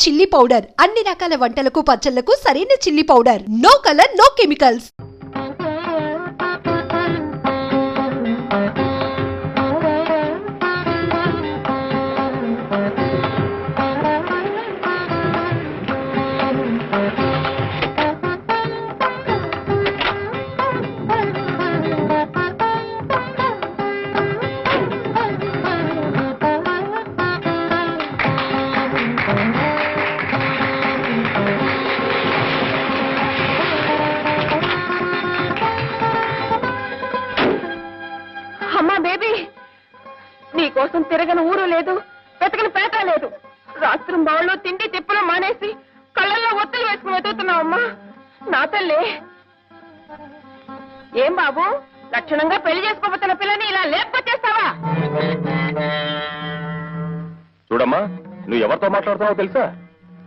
Chilli powder అన్ని రకాల వంటలకు పచ్చళ్లకు సరైన chilli powder. No colour no chemicals. నీకోసం తిరగని ఊరు లేదు, వెతకని పేట లేదు. రాత్రి బావుల్లో తిండి తిప్పులు మానేసి కళ్ళల్లో ఒత్తులు వేసుకుని వెతుకుతున్నావమ్మా. నా తల్లి, ఏం బాబు లక్షణంగా పెళ్లి చేసుకోబోతున్న పిల్లని ఇలా లేపుకొచ్చేస్తావా? చూడమ్మా, నువ్వు ఎవరితో మాట్లాడుతున్నావో తెలుసా?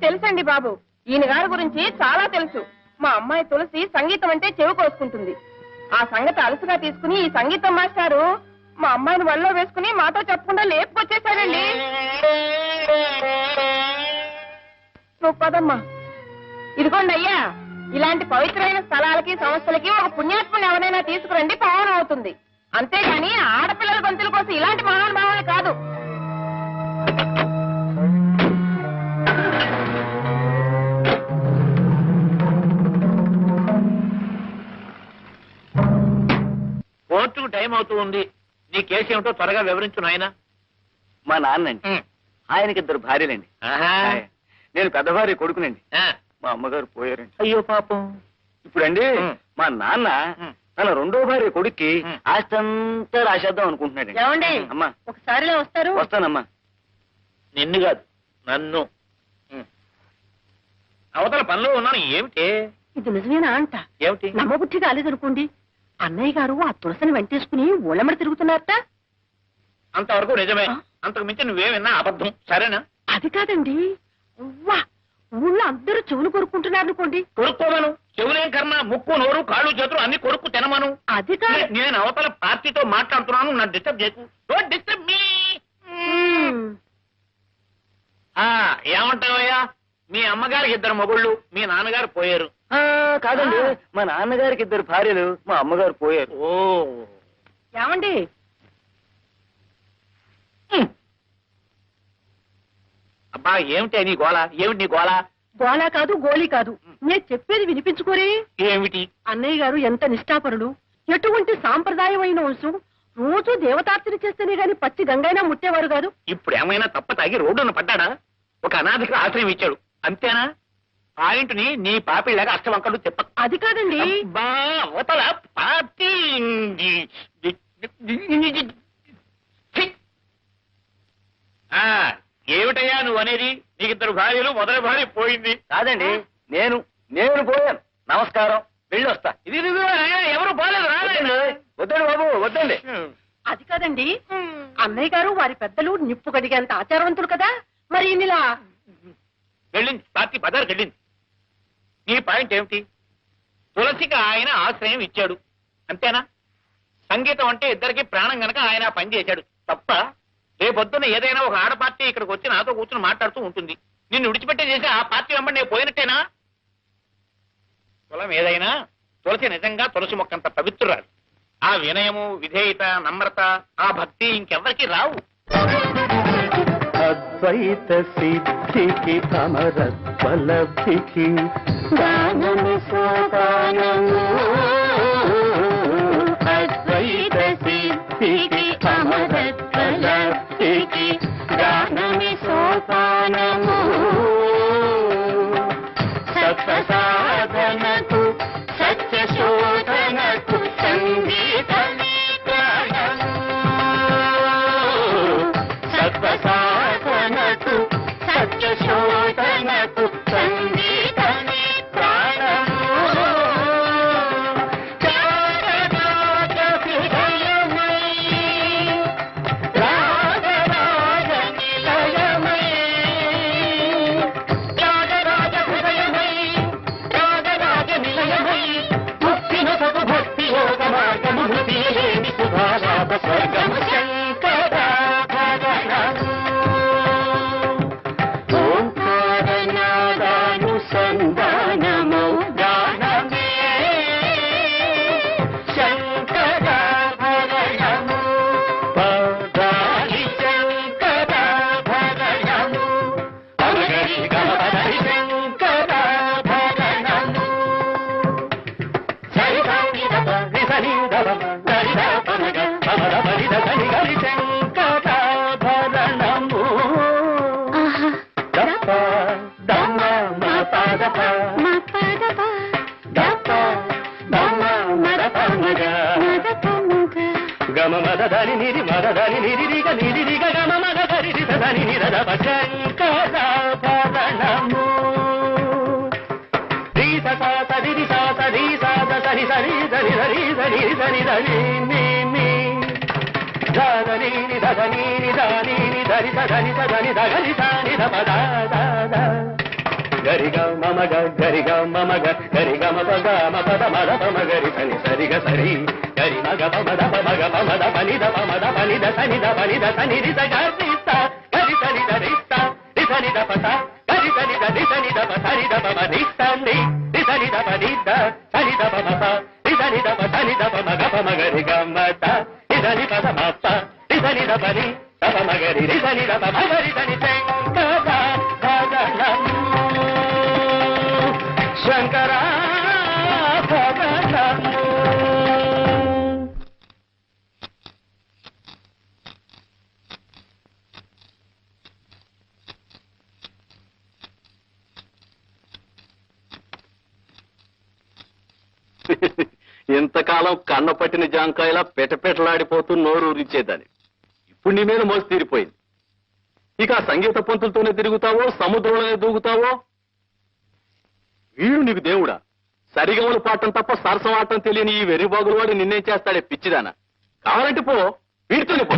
తెలుసండి బాబు, ఈయన గారి గురించి చాలా తెలుసు. మా అమ్మాయి తులసి సంగీతం అంటే చెవి కోసుకుంటుంది. ఆ సంగతి అలసుగా తీసుకుని ఈ సంగీతం మాస్టారు మా అమ్మాయిని వల్లో వేసుకుని మాతో చెప్పకుండా లేపుకొచ్చేసాడండి. నువ్వు పదమ్మా. ఇదిగోండి అయ్యా, ఇలాంటి పవిత్రమైన స్థలాలకి సంస్థలకి ఒక పుణ్యాత్మని ఎవరైనా తీసుకురండి, పావనం అవుతుంది. అంతేగాని ఆడపిల్లల గొంతుల కోసం ఇలాంటి మహానుభావాలు కాదు. కోర్టుకు టైం అవుతూ ఉంది. నీ కేసు ఏమిటో త్వరగా వివరించు నాయన. మా నాన్నండి, ఆయనకి 2 భార్యలండి. నేను పెద్ద భార్య కొడుకునండి. మా అమ్మగారు పోయారండి. అయ్యో పాపం. ఇప్పుడండి మా నాన్న తన 2వ భార్య కొడుక్కి ఆస్తంతా రాసేద్దాం అనుకుంటున్నాడు. ఏమండి అమ్మా, ఒకసారిలో వస్తారు? వస్తానమ్మా. నిన్ను కాదు, నన్ను. అవతల పనిలో ఉన్నాను. ఏమిటి ఇది? నిజమేనా అంట? ఏమిటి? నమ్మబుద్ధి కాలేదనుకోండి. అన్నయ్య గారు ఆ తులసిని వెంటేసుకుని ఊళ్ళమ్మడి తిరుగుతున్నారట. అంతవరకు నిజమే. అంతకు మించి నువ్వేమన్నా అబద్ధం. సరేనా? అది కాదండి, ఊళ్ళో అందరూ చెవులు కొరుక్కుంటున్నారు అనుకోండి. కొరుక్కోమను. చెవులేం కర్మ, ముక్కు నోరు కాళ్ళు చేతులు అన్ని కొరుక్కు తినమను. అది కాదు, నేను అవతల పార్టీతో మాట్లాడుతున్నాను. నన్ను డిస్టర్బ్ చేయకు. Don't disturb me. ఏమంటావయ్యా? మీ అమ్మగారికి 2 మొగుళ్ళు, మీ నాన్నగారు పోయారు. కాదండి, మా నాన్నగారికి 2 భార్యలు, మా అమ్మగారు పోయారు. ఓ, ఏమండి? అబ్బా ఏమిటి నీ గోళ? ఏమిటి నీ గోళ? గోళా కాదు, గోళీ కాదు. నేను చెప్పేది వినిపించుకోరే. ఏమిటి? అన్నయ్య గారు ఎంత నిష్ఠాపరుడు, ఎటువంటి సాంప్రదాయమైన వంశం. రోజు దేవతార్చన చేస్తేనే గాని పచ్చి గంగైనా ముట్టేవారు కాదు. ఇప్పుడు ఏమైనా తప్ప తాగి రోడ్డున పడ్డాడా? ఒక అనాథకి ఆశ్రయం ఇచ్చాడు, అంతేనా? పాయింట్ని నీ పాపిళ్ళగా అష్టవంకలు చెప్ప. అది కాదండి, అవతల పార్టీ. ఏమిటయ్యా నువ్వు అనేది? నీకు 2 భార్యలు, మొదటి భార్య పోయింది. కాదండి, నేను పోయాను. నమస్కారం, వెళ్ళొస్తా. ఇది ఎవరు పోలేదు. రాలేదు. వద్దండి బాబు, వద్దండి. అది కాదండి, అన్నయ్య గారు వారి పెద్దలు నిప్పు కడిగేంత ఆచారవంతులు కదా. మరి ఇలా వెళ్ళింది, పార్టీ బజార్కి వెళ్ళింది. నీ పాయింట్ ఏమిటి? తులసికి ఆయన ఆశ్రయం ఇచ్చాడు, అంతేనా? సంగీతం అంటే ఇద్దరికి ప్రాణం గనక ఆయన పని చేశాడు, తప్ప రేపొద్దున ఏదైనా ఒక ఆడ పార్టీ ఇక్కడికి వచ్చి నాతో కూర్చుని మాట్లాడుతూ ఉంటుంది. నిన్ను విడిచిపెట్టే చేసి ఆ పార్టీ వెంబడి నేను పోయినట్టేనా? కులం ఏదైనా తులసి నిజంగా తులసి మొక్కంత పవిత్రురాలు. ఆ వినయము, విధేయత, నమ్రత, ఆ భక్తి ఇంకెవ్వరికి రావు. అద్వైత సిద్ధికి అమరత్వలబ్ధికి దానమి సోపానము. అద్వైత సిద్ధికి అమరత్వలబ్ధికి దానమి సోపానము. సత్య సాధనకు సత్య శోధనకు సంగీతమే ప్రాణము. సత్య సాధనకు సత్య శోధనకు సంగీతమే ప్రాణము. గమ మద దని నిరి మద దని నిరి రిగ గమ మద గరి రి దని నిర ద శంకరాభరణము రి స స ది రి స స రి స స సరి సరి దని దని దని దని దని ని ని దని ని దని ని దని ని దని దని దని దని దని ద పద ద ద గరి గ మమ గ గరి గ మమ గ గరి గ మ పద మ పద మ ద మ గరి సని సరి గ సరి గరి మ గ పమ ద పమ గ పమ ద పని ద పమ ద పని ద సని ద పని ద సని రి స గరి స గరి సని ద రి స రి సని ద పస గరి సని ద రి సని ద పస రి ద పమ రి సని రి సని ద పని ద సని ద పమ ప రి సని ద ప సని ద పమ గ పమ గరి గ మ త రి సని పద మ ప రి సని ద పని ద పమ గరి రి సని ద పమ గరి సని శంకర భజనము శంకరాభరణము. ఇంతకాలం కన్న పట్టిన జాంకాయలా పెటపెటలాడిపోతూ నోరు ఊరించేదాన్ని. ఇప్పుడు నీ మీద మోసి తీరిపోయింది. ఇక ఆ సంగీత పంతులతోనే తిరుగుతావో సముద్రంలోనే దూకుతావో. వీడు నీకు దేవుడా? సరిగమలు పాడటం తప్ప సరసం ఆడటం తెలియని ఈ వెర్రిబాగుల వాడు నిన్నేం చేస్తాడే పిచ్చిదానా? కావాలంటే పో, వీడితోనే పో.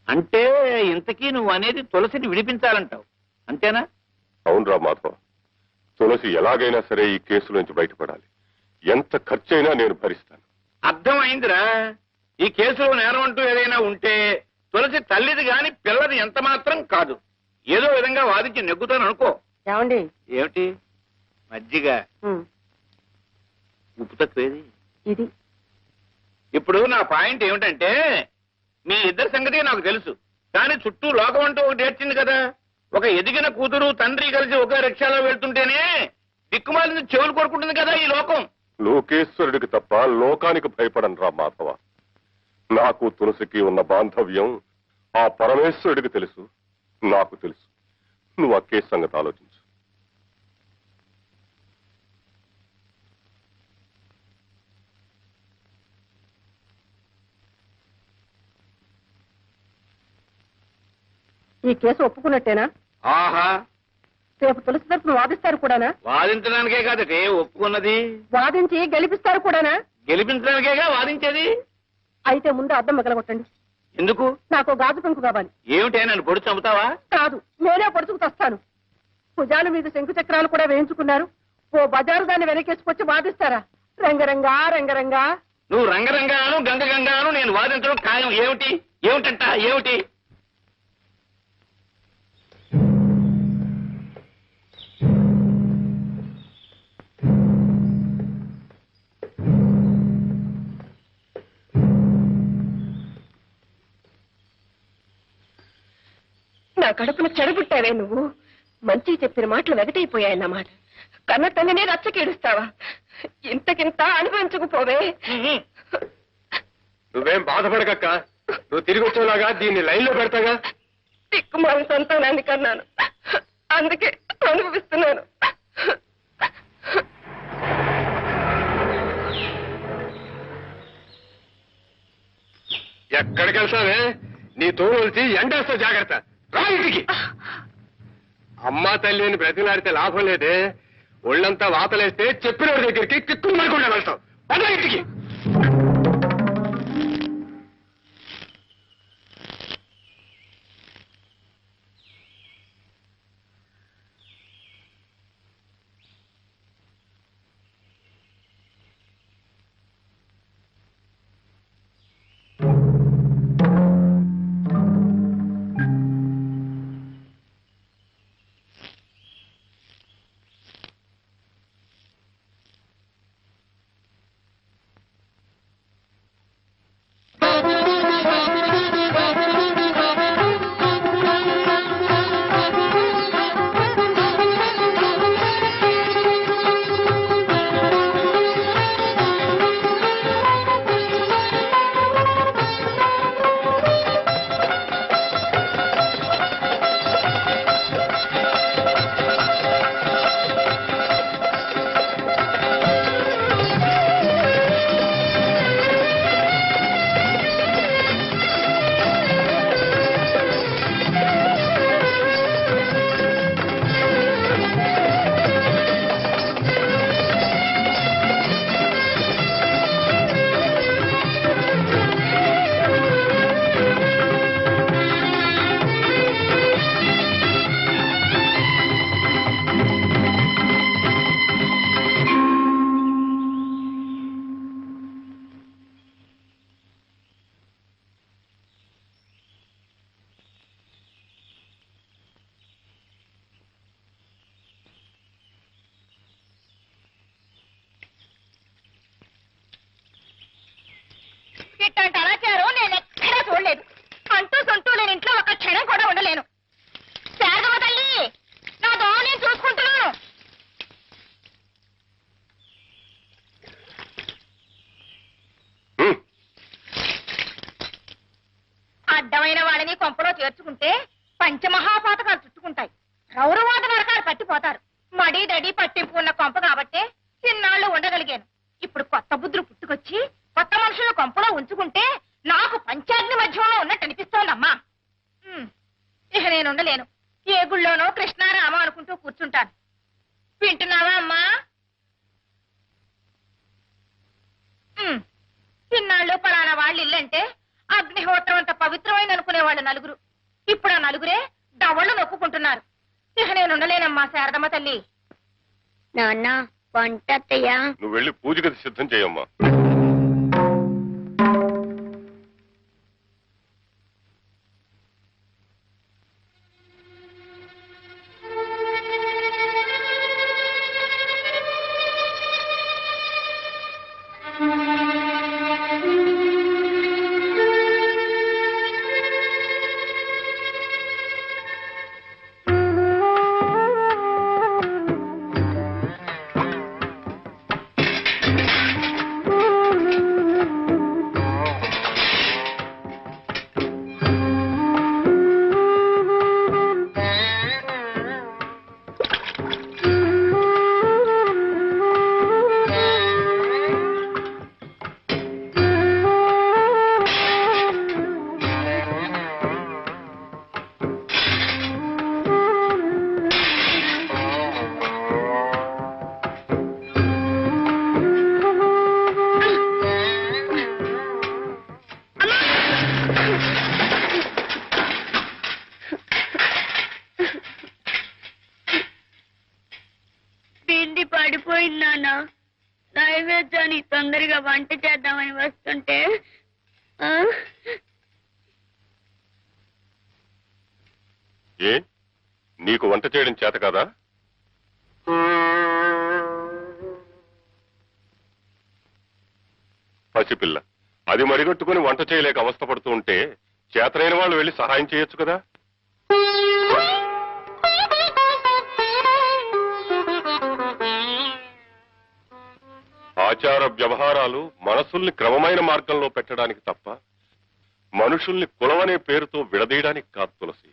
అంటే ఇంతకీ నువ్వు అనేది తులసిని విడిపించాలంటావు, అంతేనా? అవునరా మాధవ, తులసి ఎలాగైనా సరే ఈ కేసు నుంచి బయటపడాలి. ఎంత ఖర్చైనా నేను భరిస్తాను. అర్థమైందిరా. ఈ కేసులో నేరం అంటూ ఏదైనా ఉంటే తులసి తల్లిది గాని పిల్లది ఎంత మాత్రం కాదు. ఏదో విధంగా వాదించి నెగ్గుతాను అనుకో. ఏమండి? ఏమిటి? మజ్జిగ ఉప్పు తక్కువేది ఇది. ఇప్పుడు నా పాయింట్ ఏమిటంటే, మీ ఇద్దరి సంగతి నాకు తెలుసు, కానీ చుట్టూ లోకం అంటూ ఒకటి ఏడ్చింది కదా. ఒక ఎదిగిన కూతురు తండ్రి కలిసి ఒకే రిక్షాలో వెళ్తుంటేనే దిక్కుమాలిన చెవులు కొరుకుంటుంది కదా ఈ లోకం. లోకేశ్వరుడికి తప్ప లోకానికి భయపడను రా మాధవ. నాకు తులసికి ఉన్న బాంధవ్యం ఆ పరమేశ్వరుడికి తెలుసు, నాకు తెలుసు. నువ్వు ఆ కేసు సంగతి ఆలోచించు. ఈ కేసు ఒప్పుకున్నట్టేనా? ఆహా, రేపు తులసి తరపున వాదిస్తారు కూడానా? వాదించడానికే కాదటే ఒప్పుకున్నది. వాదించి గెలిపిస్తారు కూడానా? గెలిపించడానికేగా వాదించేది. అయితే ముందు అద్దం మగలగొట్టండి. ఎందుకు? నాకు గాజు పెంకు కావాలి. ఏమిటే, నన్ను పొడి చంపుతావా? కాదు, నేనే పొడుచుకు తెస్తాను. భుజాల మీద శంకు చక్రాలు కూడా వేయించుకున్నారు. ఓ బజారు దాన్ని వెనకేసుకొచ్చి వాదిస్తారా? రంగరంగా రంగరంగా. నువ్వు రంగరంగాను గంగ గంగాను నేను వాదించడం ఖాయం. ఏమిటి ఏమిటంట ఏమిటి? నా కడుపును చెడబుట్టావే నువ్వు. మంచి చెప్పిన మాటలు వెగటైపోయాయన్నమాట. కన్న తల్లినే రచ్చకేడుస్తావా? ఇంతకింత అనుభవించకపోవే. నువ్వేం బాధపడకక్క, నువ్వు తిరిగి వచ్చేలాగా దీన్ని లైన్లో పెడతాగా. దిక్కుమాల సంతానాన్ని కన్నాను, అందుకే అనుభవిస్తున్నాను. ఎక్కడికి వెళ్తావే? నీ తోడు వచ్చి ఎండేస్తా, జాగ్రత్త. రా ఇంటికి. అమ్మా తల్లి అని బ్రతిలాడితే లాభం లేదే. ఒళ్ళంతా వాతలేస్తే చెప్పిన దగ్గరికి కిక్కులు మరకుండా వెళ్తావు. పద ఇంటికి. ఇట్లాంటి అనాచారం నేను ఎక్కడా చూడలేదు. అంటూ సొంటూ లేని ఇంట్లో ఒక క్షణం కూడా ఉండలేను. శారదమ్మ తల్లి, నా దోమ నేను చూసుకుంటున్నాను. అడ్డమైన వాళ్ళని కొంపలో చేర్చుకుంటే పంచమహాపాతకాలు చుట్టుకుంటాయి. రౌరవాద నరకాలు పట్టిపోతారు. మడి దడి పట్టింపు ఉన్న కొంప కాబట్టే ఇన్నాళ్ళు ఉండగలిగాను. ఇప్పుడు కొత్త బుద్ధులు పుట్టుకొచ్చి కొత్త మనుషులను కొంపలో ఉంచుకుంటే నాకు పంచాగ్ని మధ్యంలో ఉన్నట్టు అనిపిస్తోందమ్మా. ఇక నేను ఉండలేను. ఏ గుళ్ళోనో కృష్ణారామ అనుకుంటూ కూర్చుంటాను. వింటున్నావా అమ్మా? ఇన్నాళ్ళు పలానా వాళ్ళు ఇల్లంటే అగ్నిహోత్రం అంత పవిత్రమైన అనుకునేవాళ్ళు నలుగురు. ఇప్పుడు ఆ నలుగురే దవళ్ళు నొక్కుకుంటున్నారు. ఇక నేను ఉండలేనమ్మా శారదమ్మ తల్లి. నాన్న వంట అత్తయ్యా. నువ్వు వెళ్ళి పూజ గది సిద్ధం చేయమ్మా. పడిపోయింది నాన్న. నైవేద్యాన్ని తొందరగా వంట చేద్దామని వస్తుంటే ఏ నీకు వంట చేయడం చేత కదా? పసిపిల్ల, అది మరిగట్టుకుని వంట చేయలేక అవస్థపడుతూ ఉంటే చేతనైన వాళ్ళు వెళ్ళి సహాయం చేయొచ్చు కదా. ఆచార వ్యవహారాలు మనసుల్ని క్రమమైన మార్గంలో పెట్టడానికి తప్ప మనుషుల్ని కులమనే పేరుతో విడదీయడానికి కాదు తులసి.